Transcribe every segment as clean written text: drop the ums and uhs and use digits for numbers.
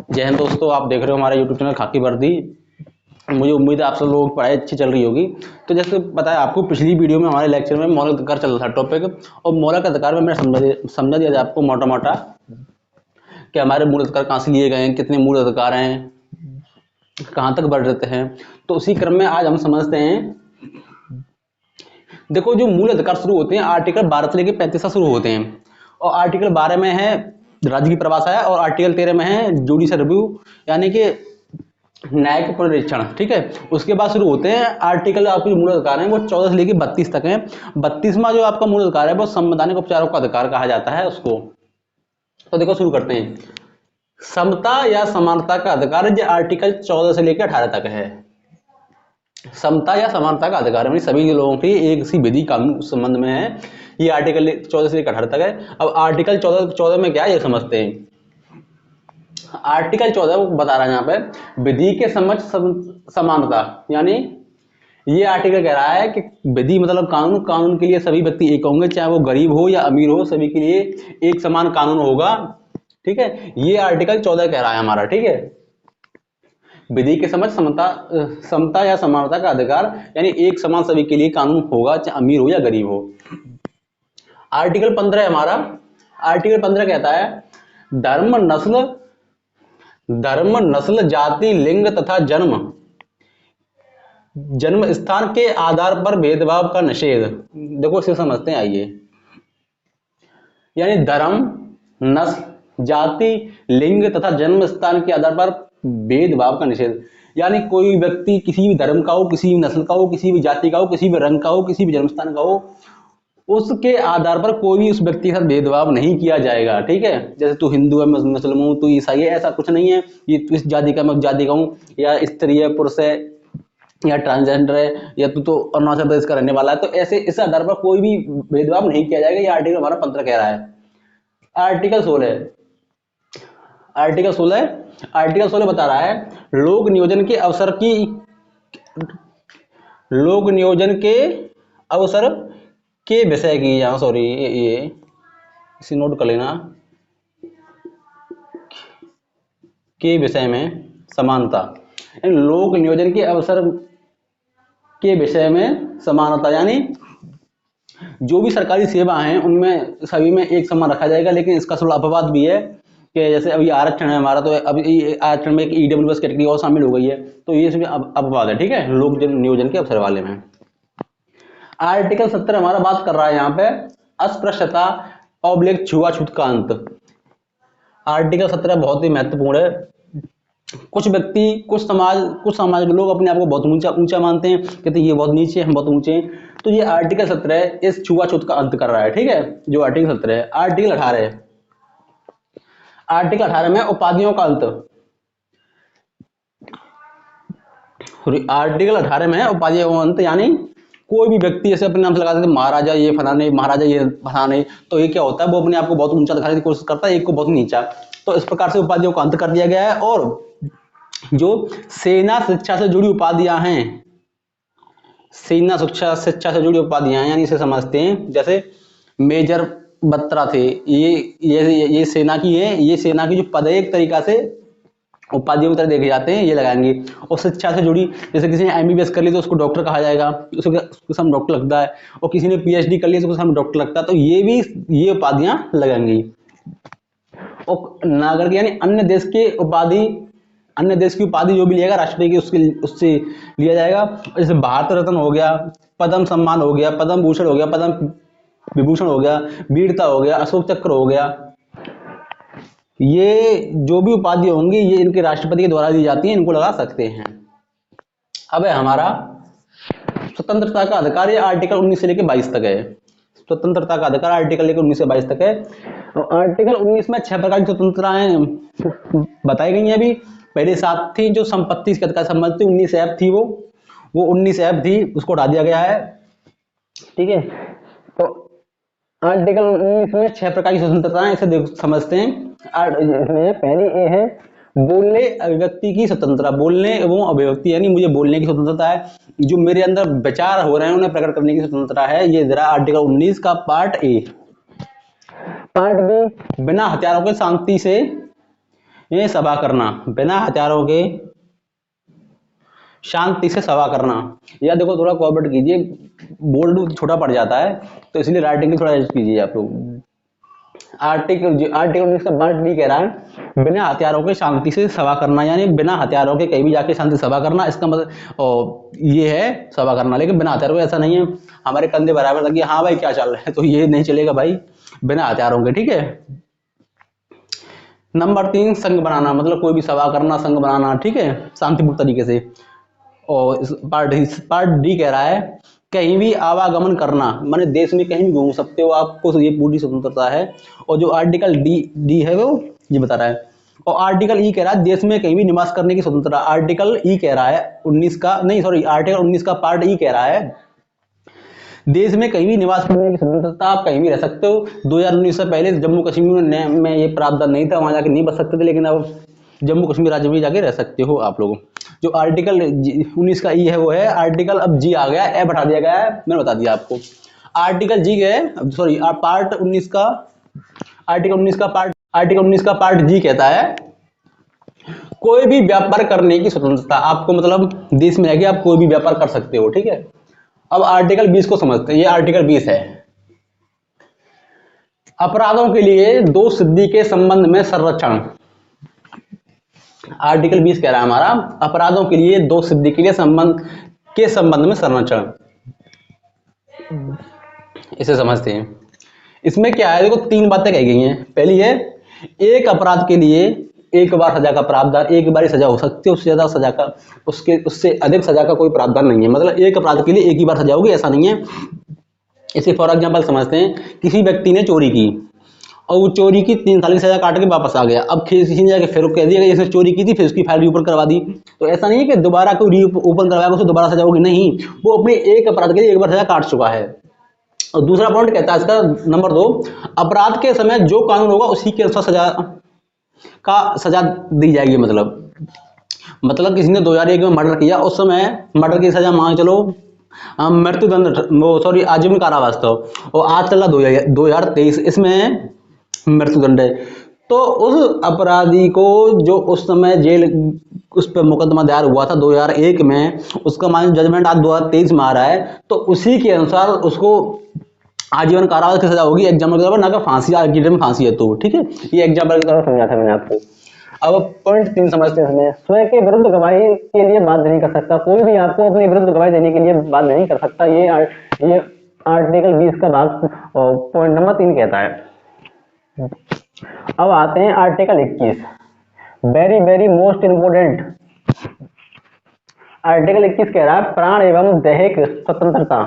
जय हिंद दोस्तों, आप देख रहे हो हमारा यूट्यूब चैनल खाकी वर्दी। मुझे उम्मीद है आप सब लोगों की पढ़ाई अच्छी चल रही होगी। तो जैसे बताया आपको, पिछली वीडियो में हमारे लेक्चर में मौलिक अधिकार चल रहा था टॉपिक, और मौलिक अधिकार में मैंने समझा दिया था आपको मोटा मोटा कि हमारे मूल अधिकार कहाँ से लिए गए हैं, कितने मूल अधिकार हैं, कहाँ तक बढ़ जाते हैं। तो उसी क्रम में आज हम समझते हैं। देखो, जो मूल अधिकार शुरू होते हैं आर्टिकल 12 से लेकर 35 से शुरू होते हैं, और आर्टिकल 12 में है राज्य की परिभाषा है, और आर्टिकल 13 में है जुडिशियल रिव्यू यानी कि न्यायिक पुनरीक्षण। ठीक है, उसके बाद शुरू होते हैं आर्टिकल। आपके जो मूल अधिकार हैं वो 14 से लेकर 32 तक हैं। 32वां जो आपका मूल अधिकार है वो संवैधानिक उपचारों का अधिकार कहा जाता है उसको। तो देखो शुरू करते हैं। समता या समानता का अधिकार जो आर्टिकल 14 से लेकर 18 तक है। समता या समानता का अधिकार है सभी लोगों के एक सी विधि कानून संबंध में है। ये आर्टिकल 14 से लेकर 18 तक है। अब आर्टिकल 14 में क्या है ये समझते हैं। आर्टिकल 14 बता रहा है यहाँ पे विधि के समक्ष समानता, यानी ये आर्टिकल कह रहा है कि विधि मतलब कानून, कानून के लिए सभी व्यक्ति एक होंगे, चाहे वो गरीब हो या अमीर हो, सभी के लिए एक समान कानून होगा। ठीक है, ये आर्टिकल 14 कह रहा है हमारा। ठीक है, विधि के समक्ष समता या समानता का अधिकार, यानी एक समान सभी के लिए कानून होगा, चाहे अमीर हो या गरीब हो। आर्टिकल 15 है हमारा। आर्टिकल 15 कहता है धर्म नस्ल जाति लिंग तथा जन्म स्थान के आधार पर भेदभाव का निषेध। देखो इसे समझते हैं, आइए। यानी धर्म, नस्ल, जाति, लिंग तथा जन्म स्थान के आधार पर भेदभाव का निषेध। यानी कोई व्यक्ति किसी भी धर्म का हो, किसी भी नस्ल का हो, किसी भी जाति का हो, किसी भी रंग का हो, किसी भी जन्म स्थान का हो, उसके आधार पर कोई भी उस व्यक्ति के साथ भेदभाव नहीं किया जाएगा। ठीक है, जैसे तू हिंदू है, मुस्लिम हूं, तू ईसाई है, ऐसा कुछ नहीं है। ये इस जाति का मैं उस जाति का हूं, या स्त्री है, पुरुष है, या ट्रांसजेंडर है, या तू तो अरुणाचल प्रदेश का रहने वाला है, तो ऐसे इस आधार पर कोई भी भेदभाव नहीं किया जाएगा। ये आर्टिकल हमारा 15 कह रहा है। आर्टिकल 16 आर्टिकल 16 बता रहा है लोक नियोजन के अवसर के विषय की, यहाँ सॉरी ये इसे नोट कर लेना, के विषय में समानता। लोक नियोजन के अवसर के विषय में समानता, यानी जो भी सरकारी सेवा हैं उनमें सभी में एक समान रखा जाएगा। लेकिन इसका थोड़ा अपवाद भी है कि जैसे अभी आरक्षण है हमारा, तो अभी आरक्षण में एक ईडब्ल्यूएस कैटेगरी और शामिल हो गई है, तो ये इसमें अपवाद है। ठीक है, लोक नियोजन के अवसर वाले में। आर्टिकल 70 हमारा बात कर रहा है यहाँ पे अस्पृश्यता ऑब्लिक छुआछूत का अंत। आर्टिकल 17 बहुत ही महत्वपूर्ण है। कुछ व्यक्ति, कुछ समाज के लोग अपने आप को बहुत ऊंचा मानते हैं, कहते हैं ये बहुत नीचे, हम बहुत ऊंचे हैं। तो ये आर्टिकल 17 इस छुआछूत का अंत कर रहा है। ठीक है, जो आर्टिकल 17 है। आर्टिकल 18 में उपाधियों का अंत। आर्टिकल 18 में उपाधियों का अंत, यानी कोई भी व्यक्ति ऐसे अपने नाम से लगा देते महाराजा ये फलाने, महाराजा ये फलाने, तो ये क्या होता है, वो अपने आप को बहुत ऊंचा दिखाने की कोशिश करता है, एक को बहुत नीचा। तो इस प्रकार से उपाधियों का अंत कर दिया गया है। और जो सेना शिक्षा से जुड़ी उपाधियां हैं, सेना शिक्षा से जुड़ी उपाधियां, यानी इसे समझते हैं जैसे मेजर बत्रा थे, ये सेना की है, ये सेना की जो पद है, एक तरीका से उपाधियों की तरह देखे जाते हैं, ये लगाएंगे। और शिक्षा से जुड़ी, जैसे किसी ने एमबीबीएस कर ली तो उसको डॉक्टर कहा जाएगा, उसको सामने डॉक्टर लगता है। और किसी ने पीएचडी कर लिया तो उसको सामने डॉक्टर लगता है, तो ये भी ये उपाधियां लगेंगी। और नागरिक यानी अन्य देश की उपाधि जो भी लिएगा राष्ट्रपति की, उससे लिया जाएगा। जैसे भारत रत्न हो गया, पद्म सम्मान हो गया, पद्म भूषण हो गया, पद्म विभूषण हो गया, वीरता हो गया, अशोक चक्र हो गया, ये जो भी उपाधि होंगी ये इनके राष्ट्रपति के द्वारा दी जाती है, इनको लगा सकते हैं। अब है हमारा स्वतंत्रता का अधिकार, ये आर्टिकल 19 से लेकर 22 तक है। स्वतंत्रता का अधिकार आर्टिकल लेकर 19 से 22 तक है। और आर्टिकल 19 में 6 प्रकार की स्वतंत्रताएं बताई गई हैं। अभी पहले 7 थी, जो संपत्ति के अधिकार संबंधित 19 ऐप थी, वो 19 ऐप थी, उसको हटा दिया गया है। ठीक है, तो आर्टिकल 19 में 6 प्रकार की स्वतंत्रताएं, इसे समझते हैं। पहली ये है बोलने अभिव्यक्ति की स्वतंत्रता। बोलने एवं अभिव्यक्ति यानी मुझे बोलने की स्वतंत्रता है, जो मेरे अंदर विचार हो रहे हैं उन्हें प्रकट करने की स्वतंत्रता है। ये जरा आर्टिकल 19 का पार्ट ए। पार्ट बी, बिना हथियारों के शांति से ये सभा करना, बिना हथियारों के शांति से सभा करना। या देखो थोड़ा कोऑपरेट कीजिए, बोल्ड छोटा पड़ जाता है तो इसलिए राइटिंग थोड़ा एडजस्ट कीजिए आप लोग। आर्टिकल आर्टिकल 19 का पार्ट डी कह रहा है बिना हथियारों के शांति से सभा करना, यानी बिना हथियारों के कहीं भी जाके शांति से सभा करना। इसका मतलब ये है सभा करना, लेकिन बिना हथियारों के ऐसा नहीं है हमारे कंधे बराबर लगी हाँ भाई क्या चल रहा है, तो ये नहीं चलेगा भाई बिना हथियारों के, ठीक है। नंबर 3 संघ बनाना, मतलब कोई भी सभा करना, संघ बनाना, ठीक है, शांतिपूर्ण तरीके से। और पार्ट डी कह रहा है कहीं भी आवागमन करना, माने देश में कहीं भी घूम सकते हो, आपको ये पूरी स्वतंत्रता है। और जो आर्टिकल डी है वो ये बता रहा है। और आर्टिकल ई कह रहा है देश में कहीं भी निवास करने की स्वतंत्रता। आर्टिकल ई कह रहा है 19 का, नहीं सॉरी, आर्टिकल 19 का पार्ट ई कह रहा है देश में कहीं भी निवास करने की स्वतंत्रता, आप कहीं भी रह सकते हो। 2019 से पहले जम्मू कश्मीर में ये प्रावधान नहीं था, वहां जाके नहीं बच सकते थे, लेकिन अब जम्मू कश्मीर राज्य में जाके रह सकते हो आप लोग। जो आर्टिकल 19 का ई है वो है, आर्टिकल अब जी आ गया, ए हटा दिया गया है, मैंने बता दिया आपको। आर्टिकल जी है, सॉरी पार्ट 19 का, आर्टिकल 19 का पार्ट जी कहता है कोई भी व्यापार करने की स्वतंत्रता, आपको मतलब देश में रह आप कोई भी व्यापार कर सकते हो, ठीक है। अब आर्टिकल 20 को समझते हैं, ये आर्टिकल 20 है। अपराधों के लिए दोष सिद्धि के संबंध में संरक्षण। आर्टिकल 20 कह रहा है हमारा अपराधों के लिए दोष सिद्धि के लिए संबंध में संरक्षण। इसे समझते हैं। इसमें क्या है, देखो 3 बातें कही गई हैं। पहली है एक अपराध के लिए एक बार सजा का प्रावधान, एक बार ही सजा हो सकती है, उससे ज्यादा सजा का, उससे अधिक सजा का कोई प्रावधान नहीं है। मतलब एक अपराध के लिए एक ही बार सजा होगी ऐसा नहीं है। इसे फॉर एग्जांपल समझते हैं, किसी व्यक्ति ने चोरी की और वो चोरी की 3 साल की सजा काट के वापस आ गया। अब किसी ने जाके फिर कह दिया कि इसने चोरी की थी, फिर उसकी फाइल रीओपन करवा दी, तो ऐसा नहीं है कि दोबारा कोई रीओपन करवाएगा उसे दोबारा सजा होगी, नहीं, वो अपने एक अपराध के लिए एक बार सजा काट चुका है। और दूसरा पॉइंट कहता है इसका नंबर 2, अपराध के समय जो कानून होगा उसी के अनुसार सजा दी जाएगी। मतलब किसी ने 2001 में मर्डर किया, उस समय मर्डर की सजा मान चलो मृत्युदंड, वो सॉरी आजीवन कारावास था, और आज चल रहा 2023, इसमें मृत्युदंड है। तो उस अपराधी को जो उस समय जेल, उस पर मुकदमा दायर हुआ था 2001 में, उसका मान जजमेंट आज 2023 में आ रहा है, तो उसी के अनुसार उसको आजीवन कारावास की सजा होगी एग्जाम्पल के तौर पर, ना कि फांसी, आर्टिकल में फांसी है तो, ठीक है। ये एग्जाम्पल के तौर पर समझा था मैंने आपको। अब पॉइंट 3 समझते हैं। स्वयं के विरुद्ध गवाही के लिए बात नहीं कर सकता, कोई भी आपको अपने विरुद्ध गवाही देने के लिए बात नहीं कर सकता, ये आर्टिकल 20 का भाग पॉइंट नंबर 3 कहता है। अब आते हैं article 21, very very most important. Article 21 कह रहा है प्राण एवं दैहिक स्वतंत्रता,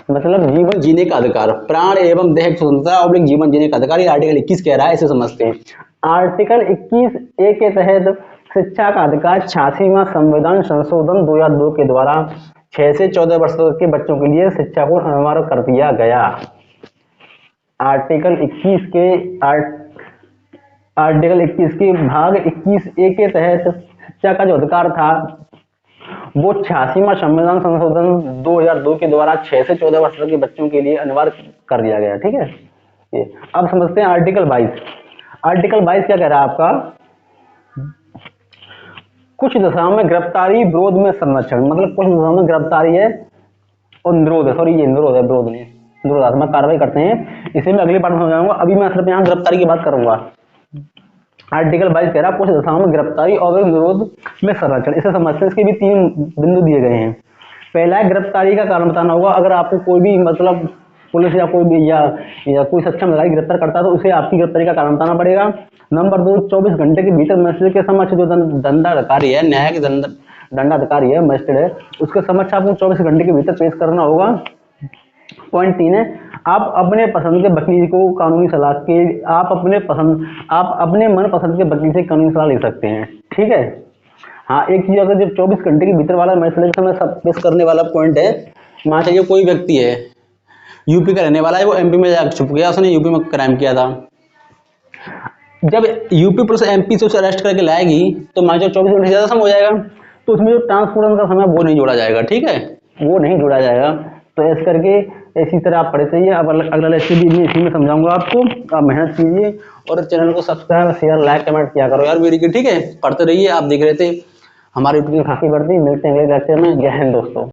मतलब जीवन जीने का अधिकार, प्राण एवं दैहिक स्वतंत्रता और जीवन जीने का अधिकार, ये आर्टिकल 21 कह रहा है, इसे समझते हैं। आर्टिकल 21 ए के तहत शिक्षा का अधिकार 86वां संविधान संशोधन 2002 के द्वारा 6 से 14 वर्ष के बच्चों के लिए शिक्षा को अनिवार्य कर दिया गया। आर्टिकल 21 के भाग 21 ए के तहत शिक्षा का जो अधिकार था वो 86वां संविधान संशोधन 2002 के द्वारा 6 से 14 वर्ष के बच्चों के लिए अनिवार्य कर दिया गया, ठीक है। अब समझते हैं आर्टिकल 22। आर्टिकल 22 क्या कह रहा है आपका, कुछ दशाओं में गिरफ्तारी विरोध में संरक्षण, मतलब कुछ दशाओं में गिरफ्तारी है और निरोध है, सॉरी ये निरोध है, विरोध नहीं, निरोधात्मक कार्रवाई करते हैं, इसे मैं अगले पार्ट में समझाऊंगा, अभी मैं सिर्फ यहाँ गिरफ्तारी की बात करूंगा। आर्टिकल 22 कह रहा है कुछ दशाओं में गिरफ्तारी और निरोध में संरक्षण, इसे समझते हैं। इसके भी 3 बिंदु दिए गए हैं। पहला है गिरफ्तारी का कारण बताना होगा, अगर आपको कोई भी मतलब पुलिस या कोई भी या कोई सक्षम अधिकारी गिरफ्तार करता है तो उसे आपकी गिरफ्तारी का कारण बताना पड़ेगा। नंबर 2, 24 घंटे के भीतर मजिस्ट्रेट के समक्ष जो दंडाधिकारी है, न्यायिक दंडाधिकारी है, मजिस्ट्रेट है, उसके समक्ष आपको 24 घंटे के भीतर पेश करना होगा। पॉइंट 3 है आप अपने पसंद के वकील को कानूनी सलाह के आप अपने मन पसंद के वकील से कानूनी सलाह ले सकते हैं, ठीक है। हाँ, एक चीज अगर जो 24 घंटे के भीतर वाला मजिस्ट्रेट के सामने पेश करने वाला पॉइंट है, मान चाहिए कोई व्यक्ति है यूपी का रहने वाला है, वो एमपी में जाकर छुप गया, उसने यूपी में क्राइम किया था, जब यूपी पुलिस एमपी से उसे अरेस्ट करके लाएगी तो मान 24 घंटे से ज्यादा समय हो जाएगा, तो उसमें जो ट्रांसपोर्टेशन का समय वो नहीं जोड़ा जाएगा, ठीक है, वो नहीं जोड़ा जाएगा। तो इस करके इसी तरह आप पढ़ते रहिए। अब अगला लेक्चर भी इसी में समझाऊंगा आपको। आप मेहनत कीजिए और चैनल को सब्सक्राइब, शेयर, लाइक, कमेंट किया करो यार वीडियो की, ठीक है। पढ़ते रहिए। आप देख रहे थे हमारे यूट्यूब खाकी वर्दी। मिलते हैं अगले लेक्चर में। जय हिंद दोस्तों।